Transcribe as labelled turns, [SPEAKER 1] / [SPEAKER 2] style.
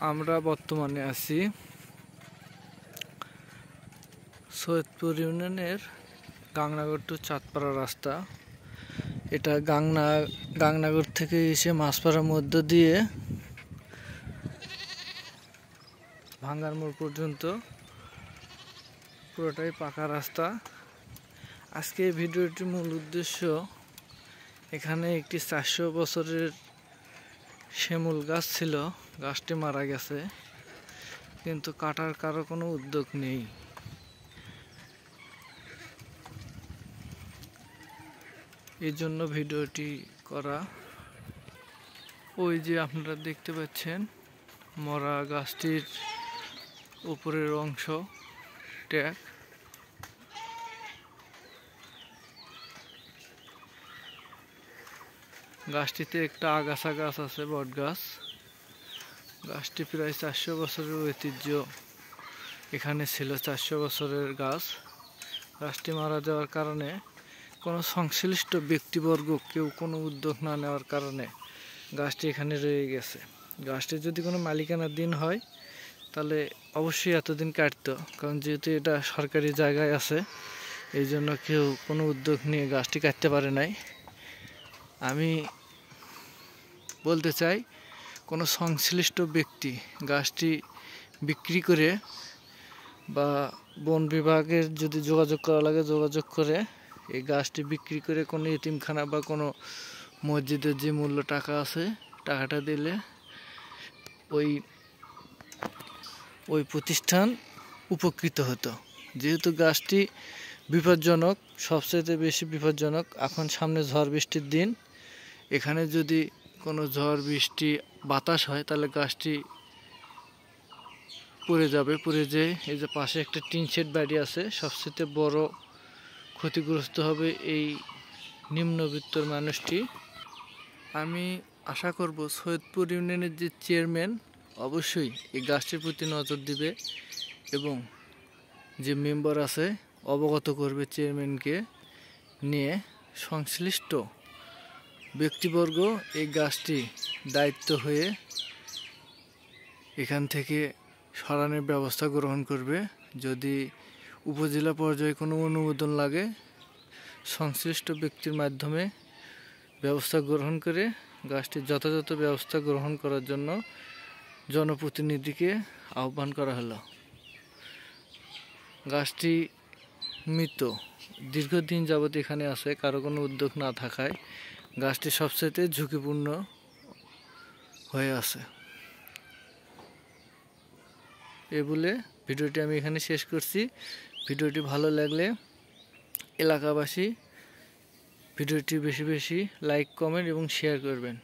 [SPEAKER 1] আমরা বর্তমানে আছি সৈয়দপুর ইউনিয়নের গাংনাগর টু চাঁদপাড়া রাস্তা। এটা গাংনাগর থেকে এসে মাছপাড়ার মধ্য দিয়ে ভাঙ্গার মোড় পর্যন্ত পুরোটাই পাকা রাস্তা। আজকে এই ভিডিওটির মূল উদ্দেশ্য, এখানে একটি 400 বছরের শিমুল গাছ ছিল, গাছটি মারা গেছে, কিন্তু কাটার কারো কোনো উদ্যোগ নেই। এই জন্য ভিডিওটি করা। ওই যে আপনারা দেখতে পাচ্ছেন মরা গাছটির উপরের অংশ ট্যাগ। গাছটিতে একটা আগাছা গাছ আছে, বট গাছ। গাছটি প্রায় 400 বছরের ঐতিহ্য এখানে ছিল, 400 বছরের গাছ। গাছটি মারা যাওয়ার কারণে কোনো সংশ্লিষ্ট ব্যক্তিবর্গ কেউ কোনো উদ্যোগ না নেওয়ার কারণে গাছটি এখানে রয়ে গেছে। গাছটি যদি কোনো মালিকানার দিন হয় তাহলে অবশ্যই এতদিন কাটতো, কারণ যেহেতু এটা সরকারি জায়গায় আছে, এই জন্য কেউ কোনো উদ্যোগ নিয়ে গাছটি কাটতে পারে নাই। আমি বলতে চাই, কোনো সংশ্লিষ্ট ব্যক্তি গাছটি বিক্রি করে বা বন বিভাগের যদি যোগাযোগ করা লাগে যোগাযোগ করে এই গাছটি বিক্রি করে কোনো এতিমখানা বা কোনো মসজিদের যে মূল্য টাকা আছে টাকাটা দিলে ওই প্রতিষ্ঠান উপকৃত হতো। যেহেতু গাছটি বিপজ্জনক, সবচেয়ে বেশি বিপজ্জনক। এখন সামনে ঝড় বৃষ্টির দিন, এখানে যদি কোনো ঝড় বৃষ্টি বাতাস হয় তাহলে গাছটি পড়ে যাবে। পড়ে যেয়ে এই যে পাশে একটা টিন শেড বাড়ি আছে, সবচেয়ে বড় ক্ষতিগ্রস্ত হবে এই নিম্নবিত্তর মানুষটি। আমি আশা করব সৈয়দপুর ইউনিয়নের যে চেয়ারম্যান অবশ্যই এই গাছটির প্রতি নজর দিবে এবং যে মেম্বার আছে অবগত করবে চেয়ারম্যানকে নিয়ে। সংশ্লিষ্ট ব্যক্তিবর্গ এই গাছটি দায়িত্ব হয়ে এখান থেকে সরানোর ব্যবস্থা গ্রহণ করবে। যদি উপজেলা পর্যায়ে কোনো অনুমোদন লাগে, সংশ্লিষ্ট ব্যক্তির মাধ্যমে ব্যবস্থা গ্রহণ করে গাছটির যথাযথ ব্যবস্থা গ্রহণ করার জন্য জনপ্রতিনিধিকে আহ্বান করা হলো। গাছটি মৃত, দীর্ঘদিন যাবৎ এখানে আছে, কারো কোনো উদ্যোগ না থাকায় গাছটি সবচেয়ে ঝুঁকিপূর্ণ হয়ে আছে। এ বলে ভিডিওটি আমি এখানে শেষ করছি। ভিডিওটি ভালো লাগলে এলাকাবাসী ভিডিওটি বেশি বেশি লাইক, কমেন্ট এবং শেয়ার করবেন।